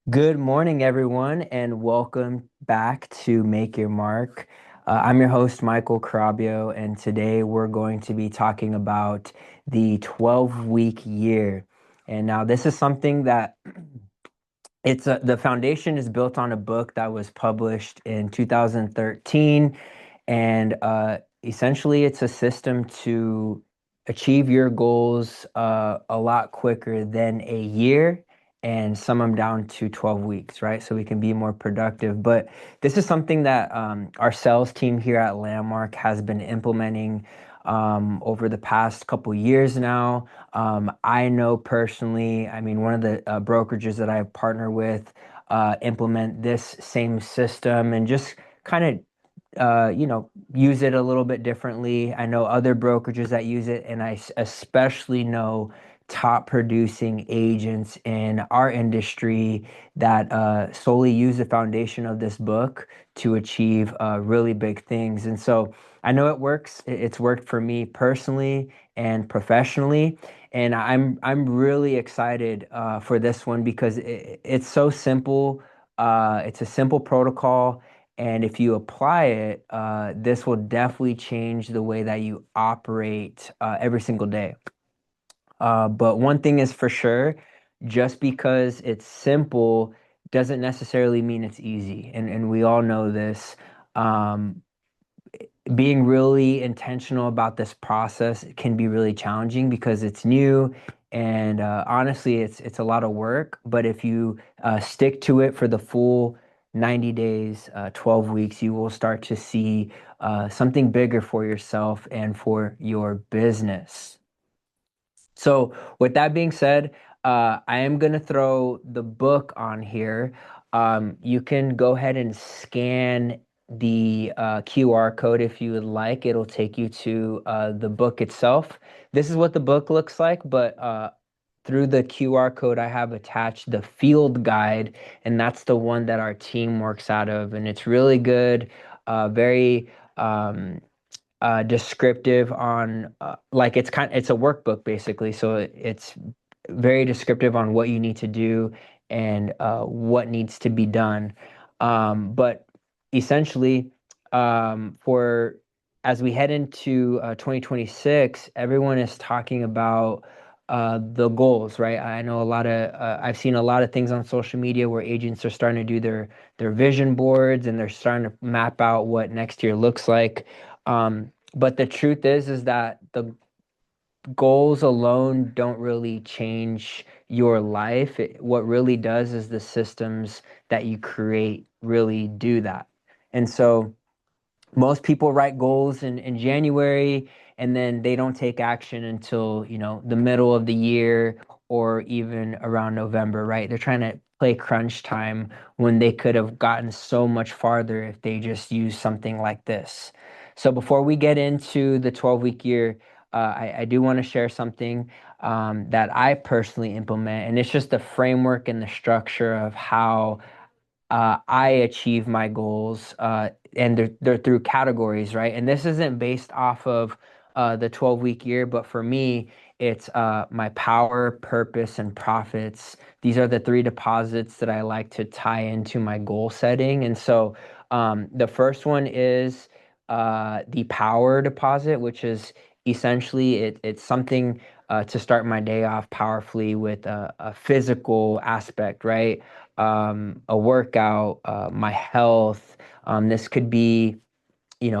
Good morning, everyone, and welcome back to Make Your Mark. I'm your host, Michael Carabio, and today we're going to be talking about the 12-week year. And now, this is something that the foundation is built on a book that was published in 2013, and essentially, it's a system to achieve your goals a lot quicker than a year and sum them down to 12 weeks, right? So we can be more productive. But this is something that our sales team here at Landmark has been implementing over the past couple years now. I know personally, I mean, one of the brokerages that I partner with implement this same system and just kind of use it a little bit differently. I know other brokerages that use it, and especially know top producing agents in our industry that solely use the foundation of this book to achieve really big things. And so I know it works. It's worked for me personally and professionally. And I'm really excited for this one because it's so simple. It's a simple protocol, and if you apply it, this will definitely change the way that you operate every single day. But one thing is for sure, just because it's simple doesn't necessarily mean it's easy. And we all know this. Um, Being really intentional about this process can be really challenging because it's new, and honestly it's a lot of work. But if you stick to it for the full 90 days, 12 weeks, you will start to see something bigger for yourself and for your business. So, with that being said, I am going to throw the book on here. You can go ahead and scan the QR code if you would like. It'll take you to the book itself. This is what the book looks like, but through the QR code, I have attached the field guide, and that's the one that our team works out of. And it's really good, very. Descriptive on like it's a workbook basically, so it's very descriptive on what you need to do and what needs to be done. But essentially, for as we head into 2026, everyone is talking about the goals, right? I know a lot of I've seen a lot of things on social media where agents are starting to do their vision boards, and they're starting to map out what next year looks like. But the truth is that the goals alone don't really change your life. What really does is the systems that you create really do that. And so most people write goals in January, and then they don't take action until, the middle of the year or even around November, right? They're trying to play crunch time when they could have gotten so much farther if they just used something like this. So before we get into the 12-week year, I do want to share something that I personally implement, and it's just the framework and the structure of how I achieve my goals, and they're through categories, right? And this isn't based off of the 12-week year, but for me, it's my power, purpose, and profits. These are the three deposits that I like to tie into my goal setting. And so the first one is the power deposit, which is essentially it's something to start my day off powerfully with a physical aspect, right? A workout, my health. This could be,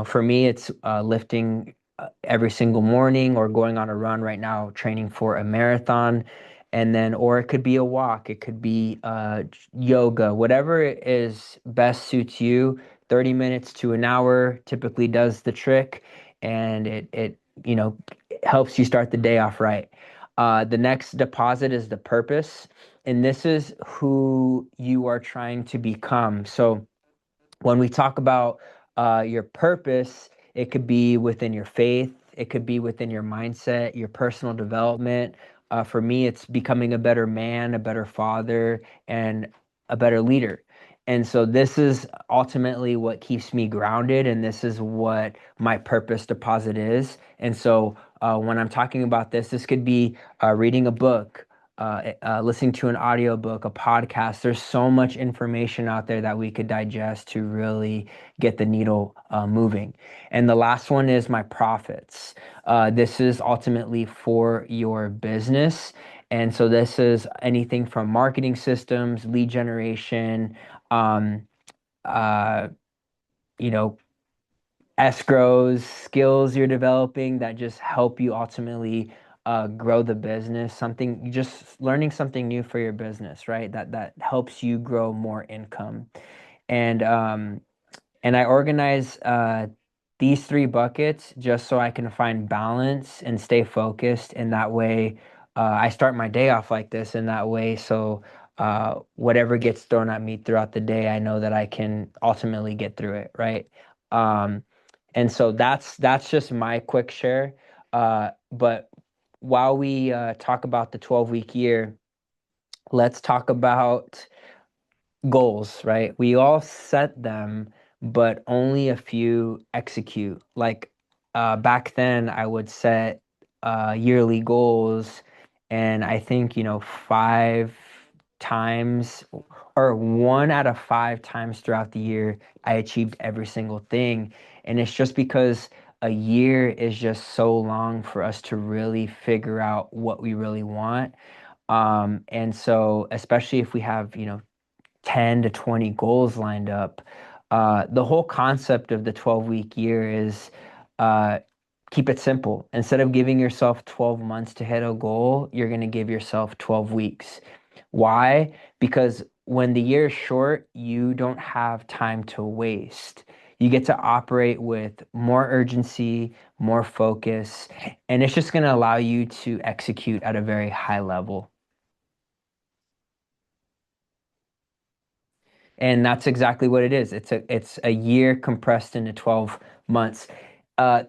for me, it's lifting every single morning or going on a run right now, training for a marathon. And then, or it could be a walk, it could be yoga, whatever it is best suits you. 30 minutes to an hour typically does the trick, and it helps you start the day off right. The next deposit is the purpose, and this is who you are trying to become. So when we talk about your purpose, it could be within your faith, it could be within your mindset, your personal development. For me, it's becoming a better man, a better father, and a better leader. And so this is ultimately what keeps me grounded, and this is what my purpose deposit is. And so when I'm talking about this, this could be reading a book, listening to an audiobook, a podcast. There's so much information out there that we could digest to really get the needle moving. And the last one is my profits. This is ultimately for your business. And so this is anything from marketing systems, lead generation, um, uh, you know, escrows, skills you're developing that just help you ultimately grow the business. Something just learning something new for your business, right? That helps you grow more income. And and I organize these three buckets just so I can find balance and stay focused. And that way, I start my day off like this. And that way, so whatever gets thrown at me throughout the day, I know that I can ultimately get through it, right? Um, and so that's just my quick share. But while we talk about the 12-week year, let's talk about goals, right? We all set them, but only a few execute. Like back then, I would set yearly goals, and I think, 5 times or 1 out of 5 times throughout the year, I achieved every single thing. And it's just because a year is just so long for us to really figure out what we really want. And so, especially if we have, 10 to 20 goals lined up. The whole concept of the 12-week year is uh, keep it simple. Instead of giving yourself 12 months to hit a goal, you're going to give yourself 12 weeks. Why? Because when the year is short, you don't have time to waste. You get to operate with more urgency, more focus, and it's just going to allow you to execute at a very high level. And that's exactly what it is. It's a year compressed into 12 months.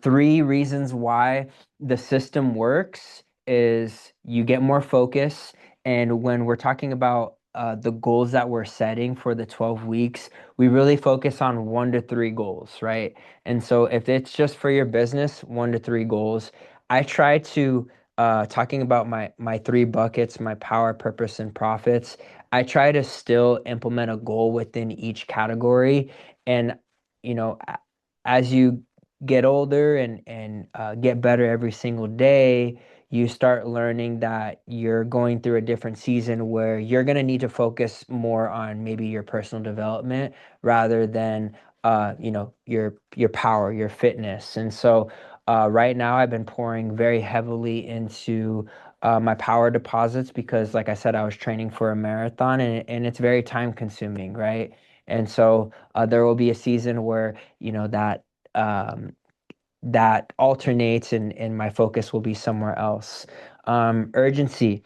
Three reasons why the system works is you get more focus. And when we're talking about the goals that we're setting for the 12 weeks, we really focus on 1 to 3 goals, right? And so if it's just for your business, 1 to 3 goals, I try to talking about my three buckets, my power, purpose, and profits. I try to still implement a goal within each category. And, as you get older and get better every single day, you start learning that you're going through a different season where you're going to need to focus more on maybe your personal development rather than your power, your fitness. And so right now I've been pouring very heavily into my power deposits because, like I said, I was training for a marathon and it's very time consuming, right? And so there will be a season where, um, that alternates and my focus will be somewhere else. Urgency.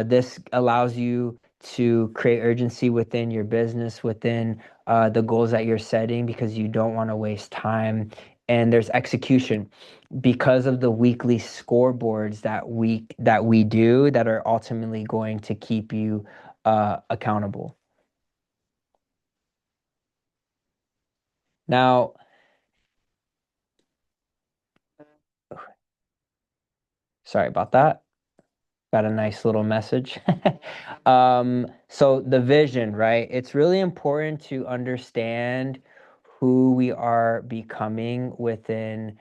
This allows you to create urgency within your business, within the goals that you're setting because you don't want to waste time. And there's execution because of the weekly scoreboards that we do that are ultimately going to keep you accountable. Now, sorry about that. Got a nice little message. So the vision, right? It's really important to understand who we are becoming within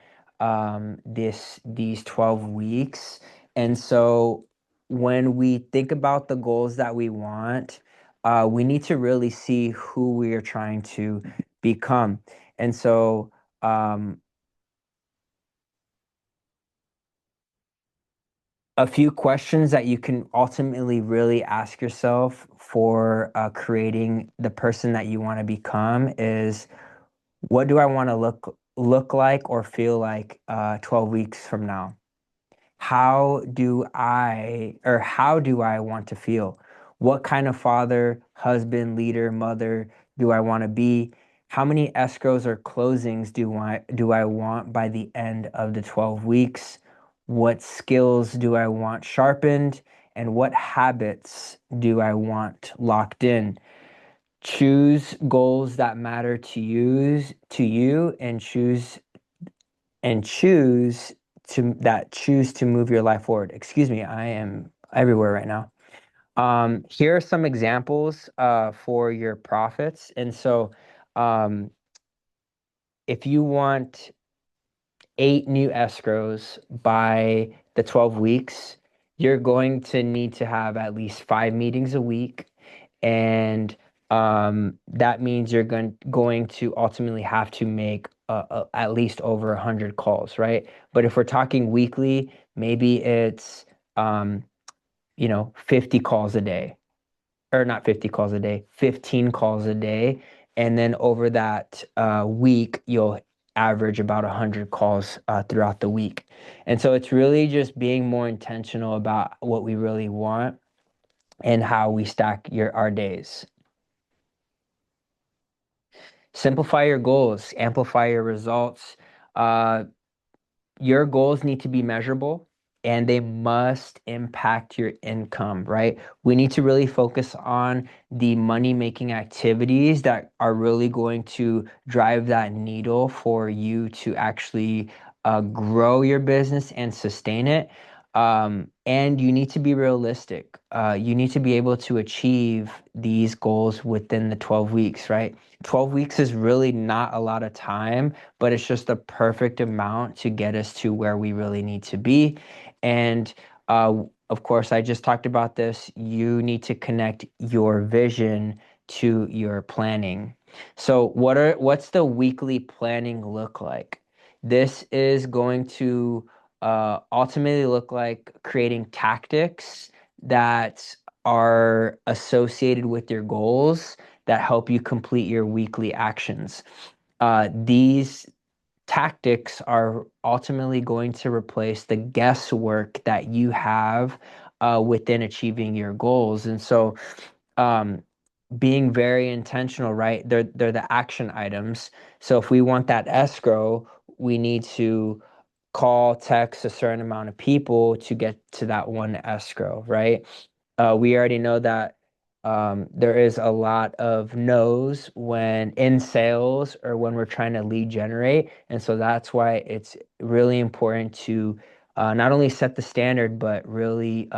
these 12 weeks. And so when we think about the goals that we want, we need to really see who we are trying to become. And so a few questions that you can ultimately really ask yourself for creating the person that you want to become is what do I want to look like or feel like 12 weeks from now? How do I want to feel? What kind of father, husband, leader, mother do I want to be? How many escrows or closings do I want by the end of the 12 weeks? What skills do I want sharpened? And what habits do I want locked in? Choose goals that matter to you and choose to move your life forward. Excuse me, I am everywhere right now. Here are some examples for your profits. And so, um, if you want 8 new escrows by the 12 weeks, you're going to need to have at least 5 meetings a week. And that means you're going to ultimately have to make at least over 100 calls, right? But if we're talking weekly, maybe it's, um, 50 calls a day, or not 50 calls a day, 15 calls a day. And then over that week, you'll average about 100 calls throughout the week. And so it's really just being more intentional about what we really want and how we stack our days. Simplify your goals, amplify your results. Uh, your goals need to be measurable and they must impact your income, right? We need to really focus on the money making activities that are really going to drive that needle for you to actually grow your business and sustain it. And you need to be realistic. You need to be able to achieve these goals within the 12 weeks, right? 12 weeks is really not a lot of time, but it's just the perfect amount to get us to where we really need to be. And of course, I just talked about this. You need to connect your vision to your planning. So what's the weekly planning look like? This is going to ultimately look like creating tactics that are associated with your goals that help you complete your weekly actions. These tactics are ultimately going to replace the guesswork that you have within achieving your goals. And so, um, being very intentional, right? They're the action items. So if we want that escrow, we need to call, text a certain amount of people to get to that one escrow, right? We already know that there is a lot of no's when in sales or when we're trying to lead generate. And so that's why it's really important to not only set the standard, but really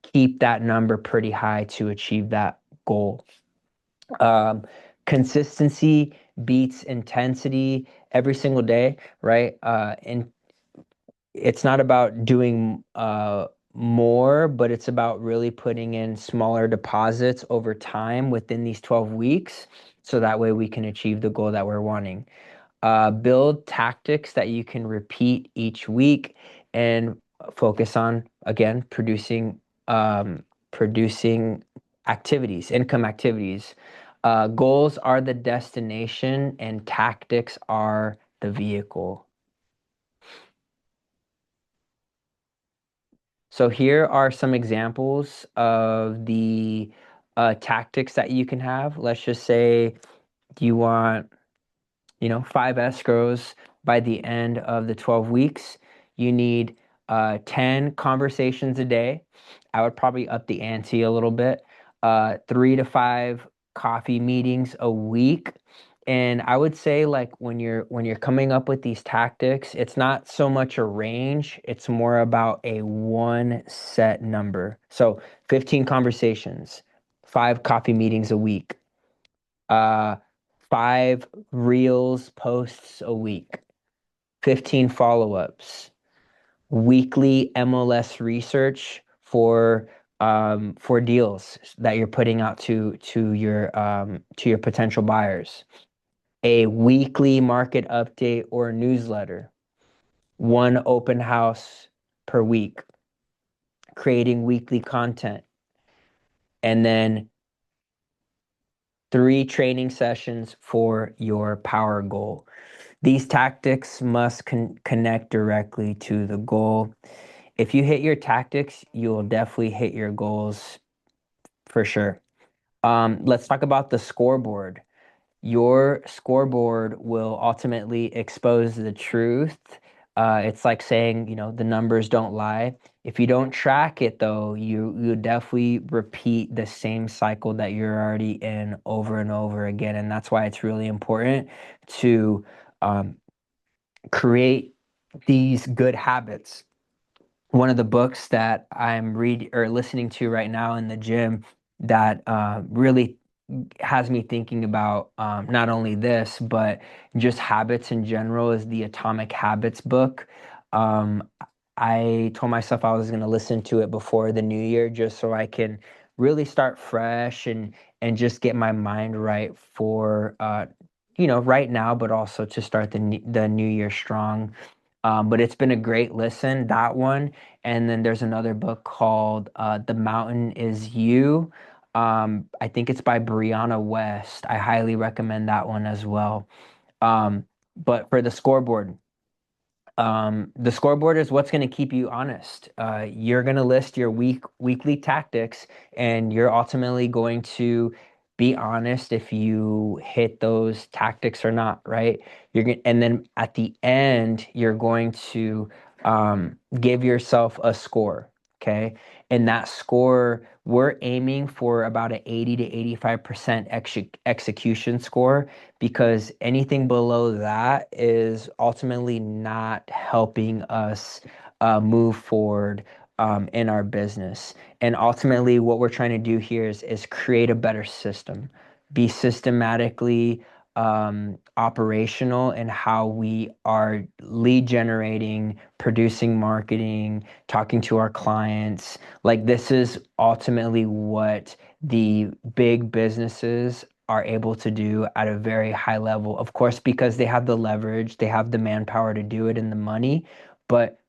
keep that number pretty high to achieve that goal. Um, Consistency beats intensity every single day, right? And it's not about doing more, but it's about really putting in smaller deposits over time within these 12 weeks. So that way we can achieve the goal that we're wanting. Build tactics that you can repeat each week and focus on, again, producing activities, income activities. Goals are the destination and tactics are the vehicle. So here are some examples of the tactics that you can have. Let's just say you want, 5 escrows by the end of the 12 weeks. You need 10 conversations a day. I would probably up the ante a little bit. 3 to 5 coffee meetings a week. And I would say like when you're coming up with these tactics, it's not so much a range, it's more about a one set number. So 15 conversations, 5 coffee meetings a week, uh, 5 reels posts a week, 15 follow-ups, weekly MLS research for deals that you're putting out to your potential buyers, a weekly market update or newsletter, one open house per week, creating weekly content, and then 3 training sessions for your power goal. These tactics must connect directly to the goal. If you hit your tactics, you'll definitely hit your goals for sure. Let's talk about the scoreboard. Your scoreboard will ultimately expose the truth. It's like saying, the numbers don't lie. If you don't track it though, you definitely repeat the same cycle that you're already in over and over again. And that's why it's really important to um, create these good habits. one of the books that I'm read or listening to right now in the gym that really has me thinking about not only this, but just habits in general is the Atomic Habits book. Um, I told myself I was going to listen to it before the new year just so I can really start fresh and just get my mind right for right now, but also to start the new year strong. But it's been a great listen, that one. And then there's another book called The Mountain Is You. I think it's by Brianna West. I highly recommend that one as well. But for the scoreboard is what's going to keep you honest. You're going to list your weekly tactics, and you're ultimately going to be honest if you hit those tactics or not, right? And then at the end, you're going to give yourself a score, okay? And that score, we're aiming for about an 80 to 85% execution score because anything below that is ultimately not helping us move forward in our business. And ultimately, what we're trying to do here is create a better system, be systematically operational in how we are lead generating, producing marketing, talking to our clients. Like, this is ultimately what the big businesses are able to do at a very high level. Of course, because they have the leverage, they have the manpower to do it and the money. But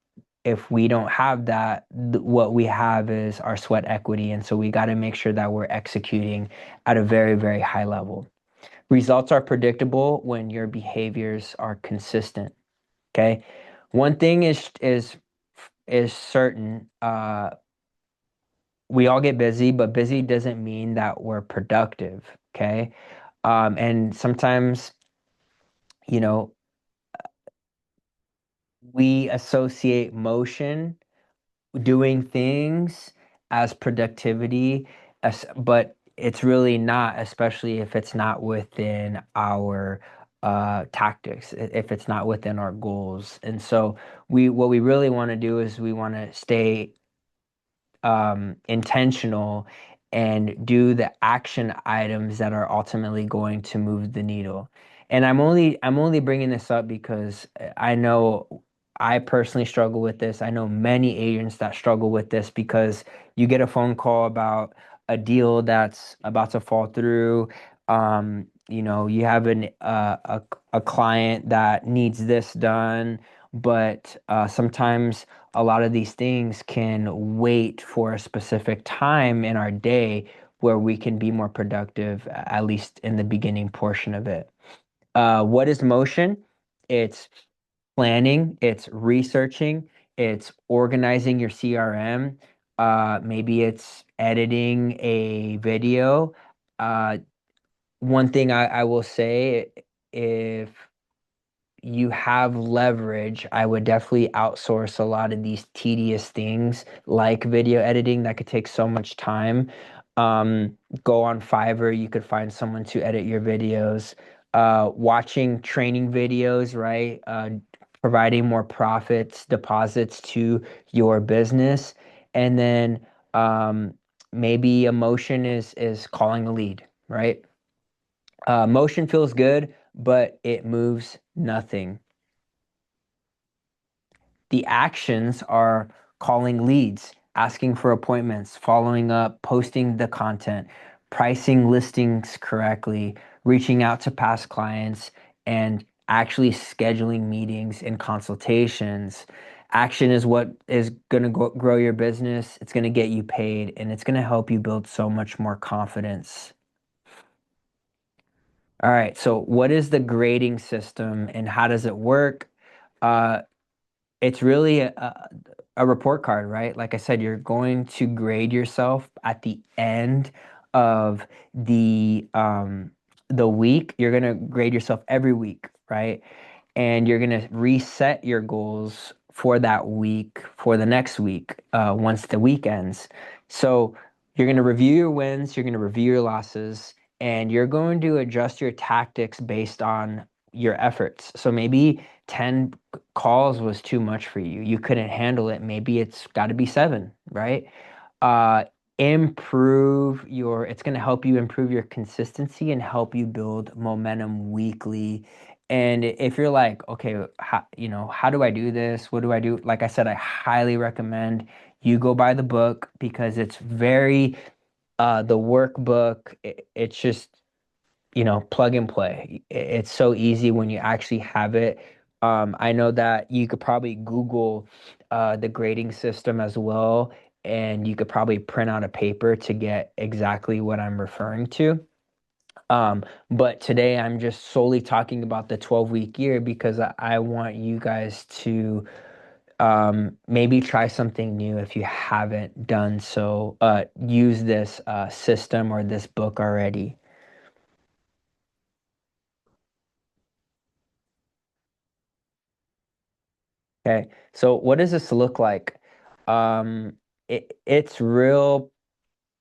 if we don't have that, what we have is our sweat equity. And so we got to make sure that we're executing at a very, very high level. Results are predictable when your behaviors are consistent. Okay. One thing is certain. We all get busy, but busy doesn't mean that we're productive. Okay. And sometimes, you know, we associate motion, doing things as productivity, but it's really not, especially if it's not within our tactics, if it's not within our goals. And so what we really want to do is we want to stay intentional and do the action items that are ultimately going to move the needle. And I'm only bringing this up because I know I personally struggle with this. I know many agents that struggle with this because you get a phone call about a deal that's about to fall through. You have a client that needs this done, but sometimes a lot of these things can wait for a specific time in our day where we can be more productive, at least in the beginning portion of it. What is motion? It's planning, it's researching, it's organizing your CRM. Maybe it's editing a video. Uh, One thing I will say, if you have leverage, I would definitely outsource a lot of these tedious things like video editing that could take so much time. Go on Fiverr, you could find someone to edit your videos. Watching training videos, right? Providing more profits, deposits to your business. And then maybe emotion is calling a lead, right? Motion feels good, but it moves nothing. The actions are calling leads, asking for appointments, following up, posting the content, pricing listings correctly, reaching out to past clients, and actually scheduling meetings and consultations. Action is what is going to grow your business. It's going to get you paid, and it's going to help you build so much more confidence. All right, so what is the grading system and how does it work? Uh, it's really a report card, right? Like I said, you're going to grade yourself at the end of the week. You're gonna grade yourself every week, right? And you're gonna reset your goals for that week for the next week once the week ends. So you're gonna review your wins, you're gonna review your losses, and you're going to adjust your tactics based on your efforts. So maybe 10 calls was too much for you. You couldn't handle it. Maybe it's got to be 7, right? Uh, it's going to help you improve your consistency and help you build momentum weekly. And if you're like, okay, how do I do this? What do I do? Like I said, I highly recommend you go buy the book because it's the workbook, it's just, plug and play. It's so easy when you actually have it. I know that you could probably Google the grading system as well, and you could probably print out a paper to get exactly what I'm referring to. But today I'm just solely talking about the 12-week year because I want you guys to maybe try something new if you haven't done so. Use this system or this book already. Okay, so what does this look like? It's real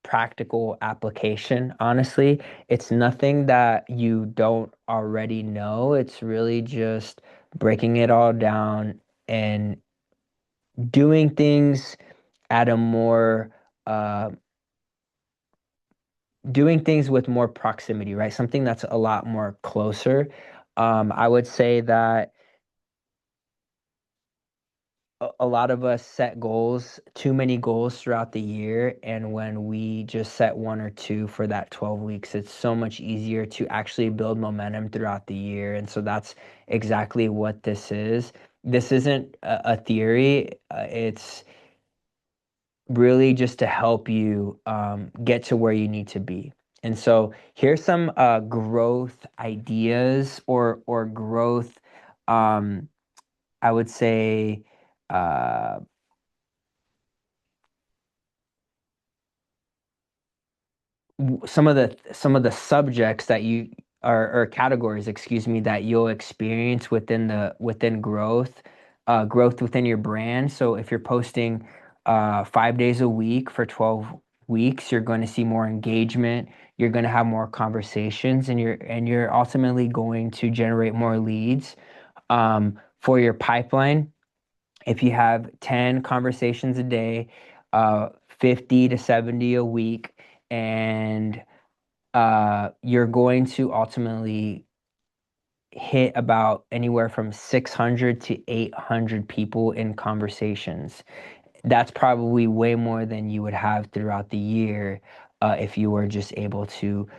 practical application, honestly. It's nothing that you don't already know. It's really just breaking it all down and doing things at a more uh, doing things with more proximity, right? Something that's a lot more closer. I would say that a lot of us set goals, too many goals throughout the year. And when we just set one or two for that 12 weeks, it's so much easier to actually build momentum throughout the year. And so that's exactly what this is. This isn't a theory, it's really just to help you get to where you need to be. And so here's some growth ideas or growth, um, I would say, uh, some of the subjects that you are or categories, excuse me, that you'll experience within growth within your brand. So if you're posting 5 days a week for 12 weeks, you're going to see more engagement, you're going to have more conversations, and you're ultimately going to generate more leads for your pipeline. If you have 10 conversations a day, 50 to 70 a week, and you're going to ultimately hit about anywhere from 600 to 800 people in conversations. That's probably way more than you would have throughout the year if you were just able to,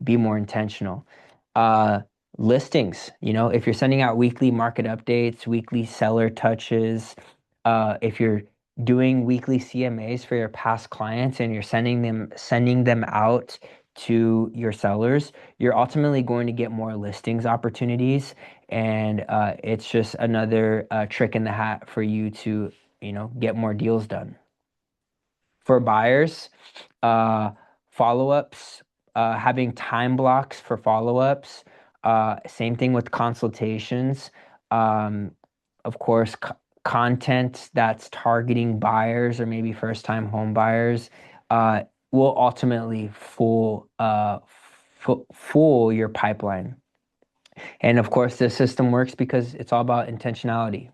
be more intentional. Uh, Listings, if you're sending out weekly market updates, weekly seller touches, if you're doing weekly CMAs for your past clients and you're sending them out to your sellers, you're ultimately going to get more listings opportunities, and it's just another trick in the hat for you to get more deals done. For buyers, uh, follow-ups, having time blocks for follow-ups. Same thing with consultations. Um, of course, content that's targeting buyers or maybe first-time home buyers uh, will ultimately fool your pipeline. And of course, this system works because it's all about intentionality.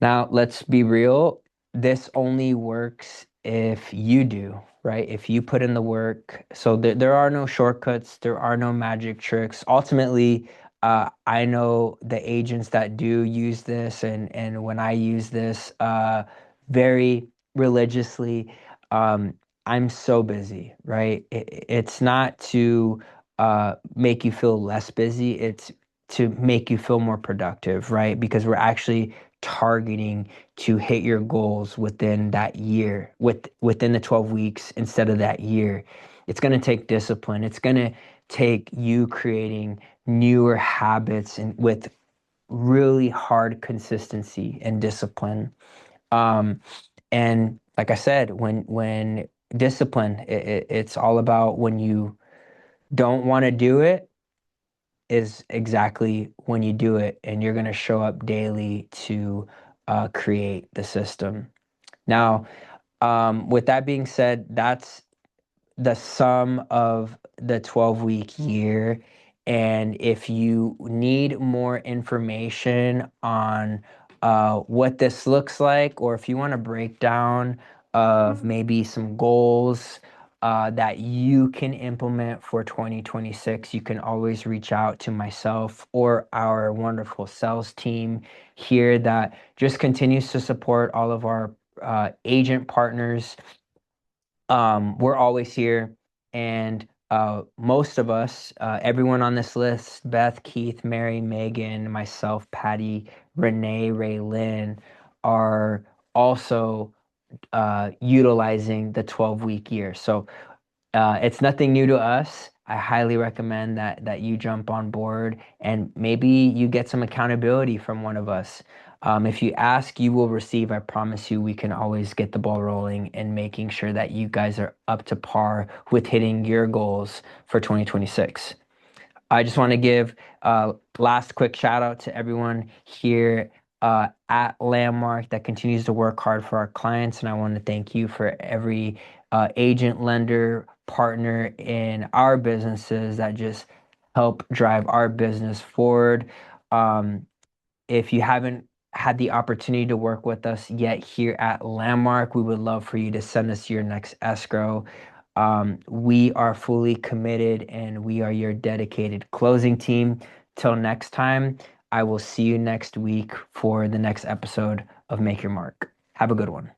Now, let's be real. This only works if you do, right? If you put in the work. So there are no shortcuts, there are no magic tricks. Ultimately, I know the agents that do use this, and when I use this very religiously, um, I'm so busy, right? It's not to make you feel less busy, it's to make you feel more productive, right? Because we're actually targeting to hit your goals within that year, within the 12 weeks instead of that year. It's going to take discipline. It's going to take you creating newer habits and with really hard consistency and discipline. Um, and like I said, when discipline, it's all about when you don't want to do it is exactly when you do it, and you're going to show up daily to create the system. Now, with that being said, that's the sum of the 12-week year. And if you need more information on what this looks like, or if you want a breakdown of maybe some goals that you can implement for 2026, you can always reach out to myself or our wonderful sales team here that just continues to support all of our agent partners. We're always here, and most of us, everyone on this list, Beth, Keith, Mary, Megan, myself, Patty, Renee, Ray, Lynn, are also utilizing the 12-week year. So it's nothing new to us. I highly recommend that you jump on board and maybe you get some accountability from one of us. If you ask, you will receive. I promise you, we can always get the ball rolling and making sure that you guys are up to par with hitting your goals for 2026. I just want to give last quick shout out to everyone here at Landmark that continues to work hard for our clients. And I want to thank you for every agent, lender, partner in our businesses that just help drive our business forward. Um, if you haven't had the opportunity to work with us yet here at Landmark, we would love for you to send us your next escrow. We are fully committed and we are your dedicated closing team. Till next time, I will see you next week for the next episode of Make Your Mark. Have a good one.